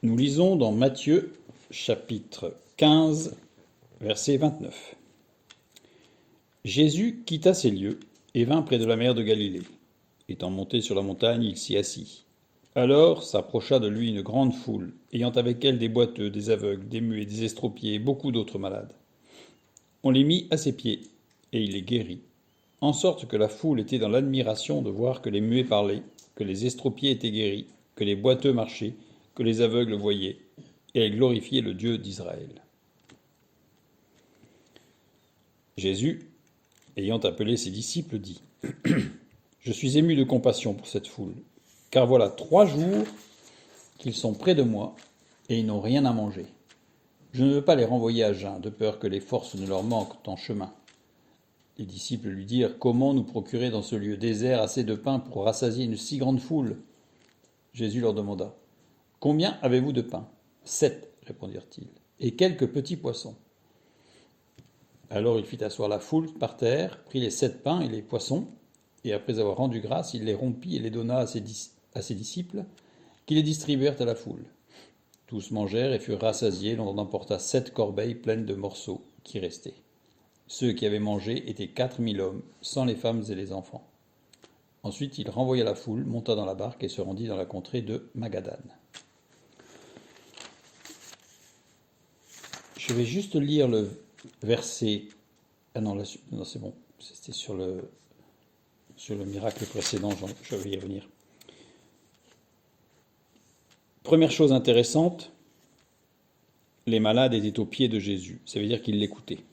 Nous lisons dans Matthieu chapitre 15, verset 29. Jésus quitta ces lieux et vint près de la mer de Galilée. Étant monté sur la montagne, il s'y assit. Alors s'approcha de lui une grande foule, ayant avec elle des boiteux, des aveugles, des muets, des estropiés et beaucoup d'autres malades. On les mit à ses pieds, et il les guérit, en sorte que la foule était dans l'admiration de voir que les muets parlaient, que les estropiés étaient guéris, que les boiteux marchaient, que les aveugles voyaient, et elle glorifiait le Dieu d'Israël. Jésus, ayant appelé ses disciples, dit : « Je suis ému de compassion pour cette foule, car voilà 3 jours qu'ils sont près de moi, et ils n'ont rien à manger. Je ne veux pas les renvoyer à jeun, de peur que les forces ne leur manquent en chemin. » Les disciples lui dirent : « Comment nous procurer dans ce lieu désert assez de pain pour rassasier une si grande foule ? » Jésus leur demanda : « Combien avez-vous de pain ? 7, répondirent-ils, et quelques petits poissons. Alors il fit asseoir la foule par terre, prit les 7 pains et les poissons, et après avoir rendu grâce, il les rompit et les donna à ses disciples, qui les distribuèrent à la foule. Tous mangèrent et furent rassasiés, l'on en emporta 7 corbeilles pleines de morceaux qui restaient. Ceux qui avaient mangé étaient 4000 hommes, sans les femmes et les enfants. Ensuite il renvoya la foule, monta dans la barque et se rendit dans la contrée de Magadane. Je vais juste lire le verset. Ah non, là, non c'est bon. C'était sur le miracle précédent, je vais y revenir. Première chose intéressante, les malades étaient aux pieds de Jésus. Ça veut dire qu'ils l'écoutaient.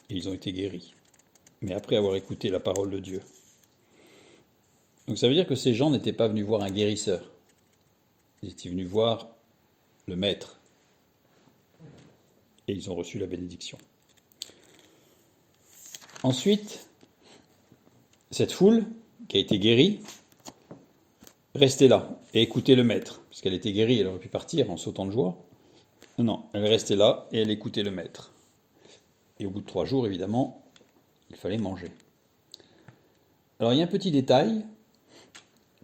Et ils ont été guéris. Mais après avoir écouté la parole de Dieu. Donc ça veut dire que ces gens n'étaient pas venus voir un guérisseur. Ils étaient venus voir le maître. Et ils ont reçu la bénédiction. Ensuite, cette foule qui a été guérie restait là et écoutait le maître. Puisqu'elle était guérie, elle aurait pu partir en sautant de joie. Non, elle restait là et elle écoutait le maître. Et au bout de 3 jours, évidemment, il fallait manger. Alors il y a un petit détail.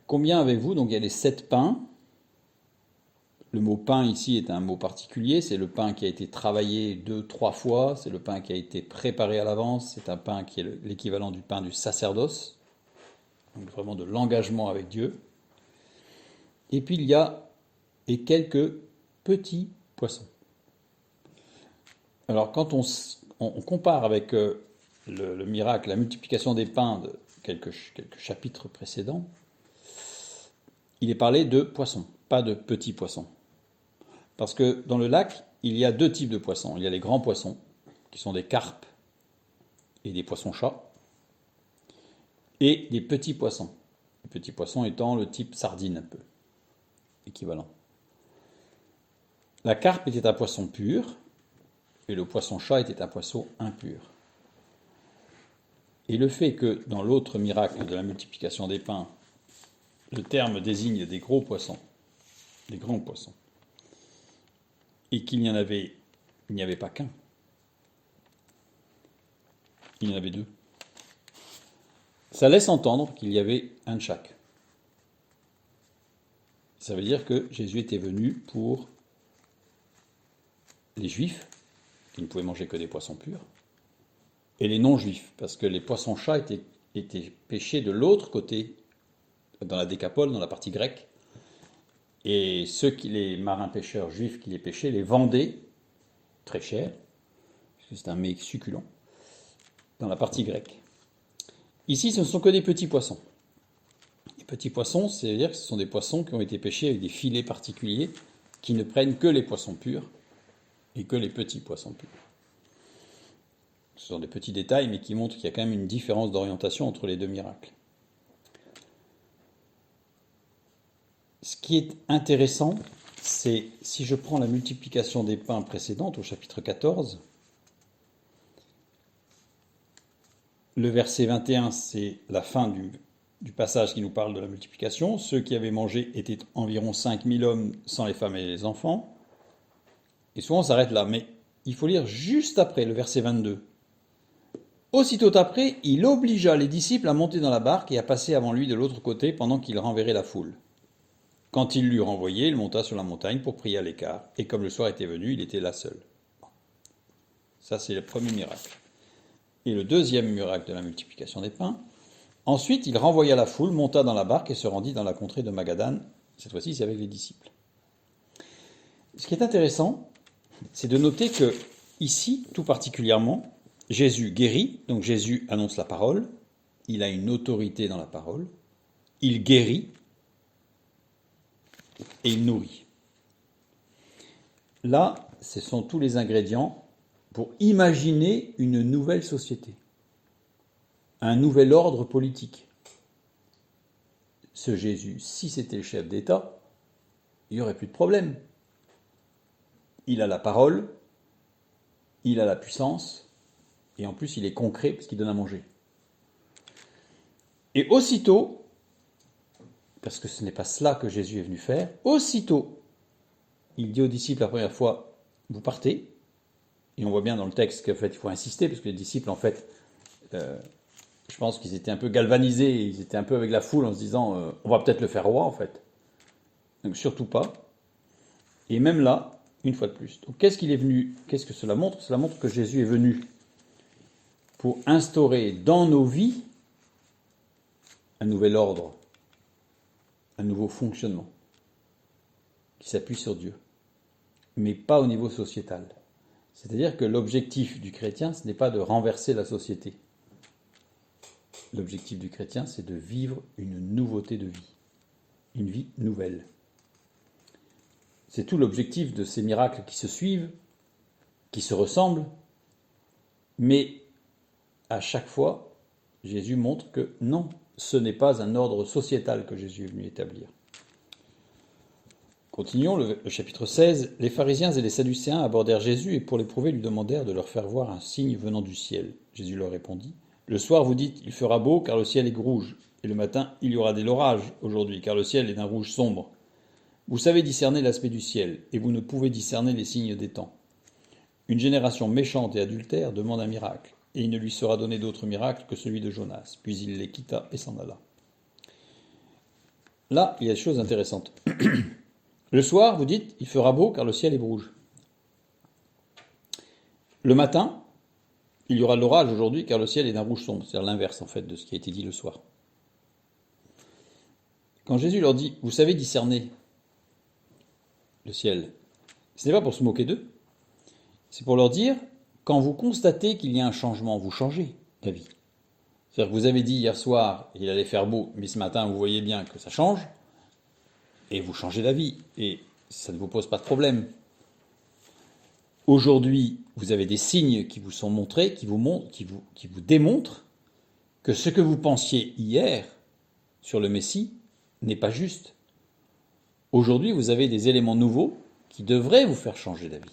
Combien avez-vous ? Donc il y a les 7 pains. Le mot pain ici est un mot particulier, c'est le pain qui a été travaillé 2-3 fois, c'est le pain qui a été préparé à l'avance, c'est un pain qui est l'équivalent du pain du sacerdoce, donc vraiment de l'engagement avec Dieu. Et puis il y a quelques petits poissons. Alors quand on compare avec le miracle, la multiplication des pains de quelques chapitres précédents, il est parlé de poissons, pas de petits poissons. Parce que dans le lac, il y a 2 types de poissons. Il y a les grands poissons, qui sont des carpes et des poissons-chats, et des petits poissons. Les petits poissons étant le type sardine un peu, équivalent. La carpe était un poisson pur, et le poisson-chat était un poisson impur. Et le fait que dans l'autre miracle de la multiplication des pains, le terme désigne des gros poissons, des grands poissons, et qu'il n'y avait pas qu'un. Il y en avait 2. Ça laisse entendre qu'il y avait un de chaque. Ça veut dire que Jésus était venu pour les Juifs, qui ne pouvaient manger que des poissons purs, et les non-Juifs, parce que les poissons-chats étaient pêchés de l'autre côté, dans la Décapole, dans la partie grecque, et les marins-pêcheurs juifs qui les pêchaient les vendaient très cher, parce que c'est un mets succulent, dans la partie grecque. Ici, ce ne sont que des petits poissons. Les petits poissons, c'est-à-dire que ce sont des poissons qui ont été pêchés avec des filets particuliers qui ne prennent que les poissons purs et que les petits poissons purs. Ce sont des petits détails, mais qui montrent qu'il y a quand même une différence d'orientation entre les 2 miracles. Ce qui est intéressant, c'est si je prends la multiplication des pains précédente au chapitre 14, le verset 21, c'est la fin du passage qui nous parle de la multiplication. Ceux qui avaient mangé étaient environ 5000 hommes sans les femmes et les enfants. Et souvent on s'arrête là, mais il faut lire juste après le verset 22. Aussitôt après, il obligea les disciples à monter dans la barque et à passer avant lui de l'autre côté pendant qu'il renverrait la foule. Quand il l'eut renvoyé, il monta sur la montagne pour prier à l'écart. Et comme le soir était venu, il était là seul. Ça, c'est le premier miracle. Et le deuxième miracle de la multiplication des pains. Ensuite, il renvoya la foule, monta dans la barque et se rendit dans la contrée de Magadan. Cette fois-ci, c'est avec les disciples. Ce qui est intéressant, c'est de noter que, ici, tout particulièrement, Jésus guérit, donc Jésus annonce la parole, il a une autorité dans la parole, il guérit et il nourrit. Là, ce sont tous les ingrédients pour imaginer une nouvelle société, un nouvel ordre politique. Ce Jésus, si c'était le chef d'État, il n'y aurait plus de problème. Il a la parole, il a la puissance, et en plus il est concret parce qu'il donne à manger. Et aussitôt, parce que ce n'est pas cela que Jésus est venu faire, aussitôt, il dit aux disciples la première fois, vous partez, et on voit bien dans le texte qu'en fait il faut insister, parce que les disciples en fait, je pense qu'ils étaient un peu galvanisés, ils étaient un peu avec la foule en se disant, on va peut-être le faire roi en fait. Donc surtout pas. Et même là, une fois de plus. Donc qu'est-ce qu'il est venu, qu'est-ce que cela montre? Cela montre que Jésus est venu pour instaurer dans nos vies un nouvel ordre, un nouveau fonctionnement qui s'appuie sur Dieu, mais pas au niveau sociétal. C'est-à-dire que l'objectif du chrétien, ce n'est pas de renverser la société. L'objectif du chrétien, c'est de vivre une nouveauté de vie, une vie nouvelle. C'est tout l'objectif de ces miracles qui se suivent, qui se ressemblent, mais à chaque fois, Jésus montre que non, ce n'est pas un ordre sociétal que Jésus est venu établir. Continuons le chapitre 16. Les pharisiens et les sadducéens abordèrent Jésus et pour l'éprouver lui demandèrent de leur faire voir un signe venant du ciel. Jésus leur répondit, « Le soir vous dites, il fera beau car le ciel est rouge, et le matin il y aura de l'orage aujourd'hui car le ciel est d'un rouge sombre. Vous savez discerner l'aspect du ciel, et vous ne pouvez discerner les signes des temps. Une génération méchante et adultère demande un miracle, et il ne lui sera donné d'autre miracle que celui de Jonas. Puis il les quitta et s'en alla. » Là, il y a des choses intéressantes. Le soir, vous dites, il fera beau car le ciel est rouge. Le matin, il y aura de l'orage aujourd'hui car le ciel est d'un rouge sombre. C'est-à-dire l'inverse en fait de ce qui a été dit le soir. Quand Jésus leur dit, vous savez discerner le ciel, ce n'est pas pour se moquer d'eux, c'est pour leur dire, quand vous constatez qu'il y a un changement, vous changez d'avis. C'est-à-dire que vous avez dit hier soir, il allait faire beau, mais ce matin, vous voyez bien que ça change, et vous changez d'avis, et ça ne vous pose pas de problème. Aujourd'hui, vous avez des signes qui vous sont montrés, qui vous démontrent que ce que vous pensiez hier sur le Messie n'est pas juste. Aujourd'hui, vous avez des éléments nouveaux qui devraient vous faire changer d'avis.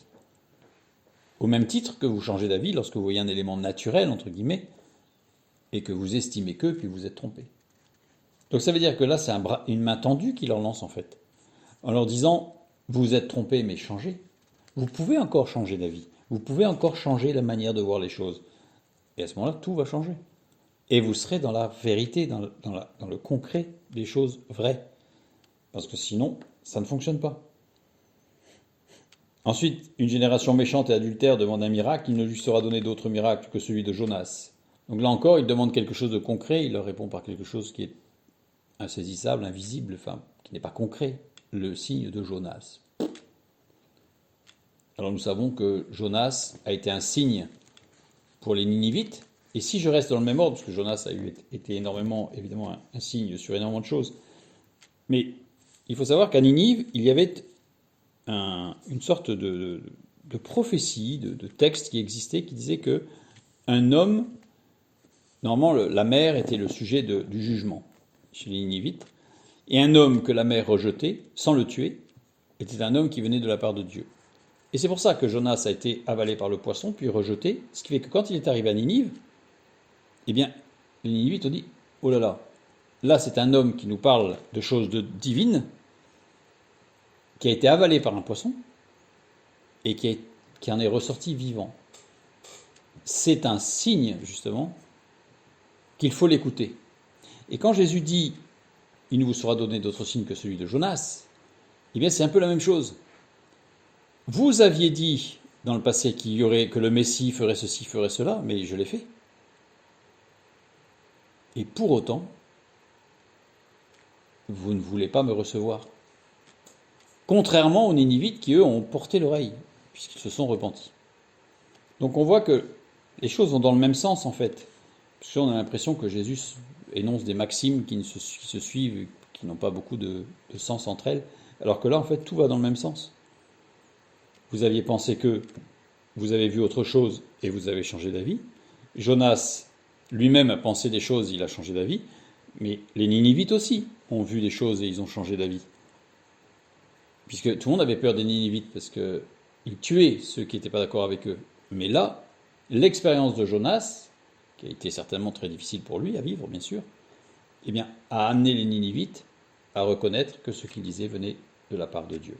Au même titre que vous changez d'avis lorsque vous voyez un élément naturel, entre guillemets, et que vous estimez que, puis vous êtes trompé. Donc ça veut dire que là, c'est une main tendue qui leur lance en fait, en leur disant, vous êtes trompé, mais changez. Vous pouvez encore changer d'avis, vous pouvez encore changer la manière de voir les choses. Et à ce moment-là, tout va changer. Et vous serez dans la vérité, dans le concret des choses vraies. Parce que sinon, ça ne fonctionne pas. Ensuite, une génération méchante et adultère demande un miracle, il ne lui sera donné d'autre miracle que celui de Jonas. Donc là encore, il demande quelque chose de concret, il leur répond par quelque chose qui est insaisissable, invisible, enfin, qui n'est pas concret, le signe de Jonas. Alors nous savons que Jonas a été un signe pour les Ninivites, et si je reste dans le même ordre, parce que Jonas a été énormément, évidemment, un signe sur énormément de choses, mais il faut savoir qu'à Ninive, il y avait une sorte de prophétie, de texte qui existait, qui disait que un homme, normalement la mer était le sujet du jugement chez les Ninivites, et un homme que la mer rejetait, sans le tuer, était un homme qui venait de la part de Dieu. Et c'est pour ça que Jonas a été avalé par le poisson, puis rejeté, ce qui fait que quand il est arrivé à Ninive, eh bien, les Ninivites ont dit, oh là c'est un homme qui nous parle de choses divines, qui a été avalé par un poisson, et qui en est ressorti vivant. C'est un signe, justement, qu'il faut l'écouter. Et quand Jésus dit « Il ne vous sera donné d'autre signe que celui de Jonas », Eh bien, c'est un peu la même chose. Vous aviez dit dans le passé que le Messie ferait ceci, ferait cela, mais je l'ai fait. Et pour autant, vous ne voulez pas me recevoir. Contrairement aux Ninivites qui, eux, ont porté l'oreille, puisqu'ils se sont repentis. Donc on voit que les choses vont dans le même sens, en fait. Parce qu'on a l'impression que Jésus énonce des maximes qui se suivent, qui n'ont pas beaucoup de sens entre elles, alors que là, en fait, tout va dans le même sens. Vous aviez pensé que vous avez vu autre chose et vous avez changé d'avis. Jonas lui-même a pensé des choses, il a changé d'avis. Mais les Ninivites aussi ont vu des choses et ils ont changé d'avis. Puisque tout le monde avait peur des Ninivites parce qu'ils tuaient ceux qui n'étaient pas d'accord avec eux. Mais là, l'expérience de Jonas, qui a été certainement très difficile pour lui à vivre, bien sûr, eh bien, a amené les Ninivites à reconnaître que ce qu'il disait venait de la part de Dieu.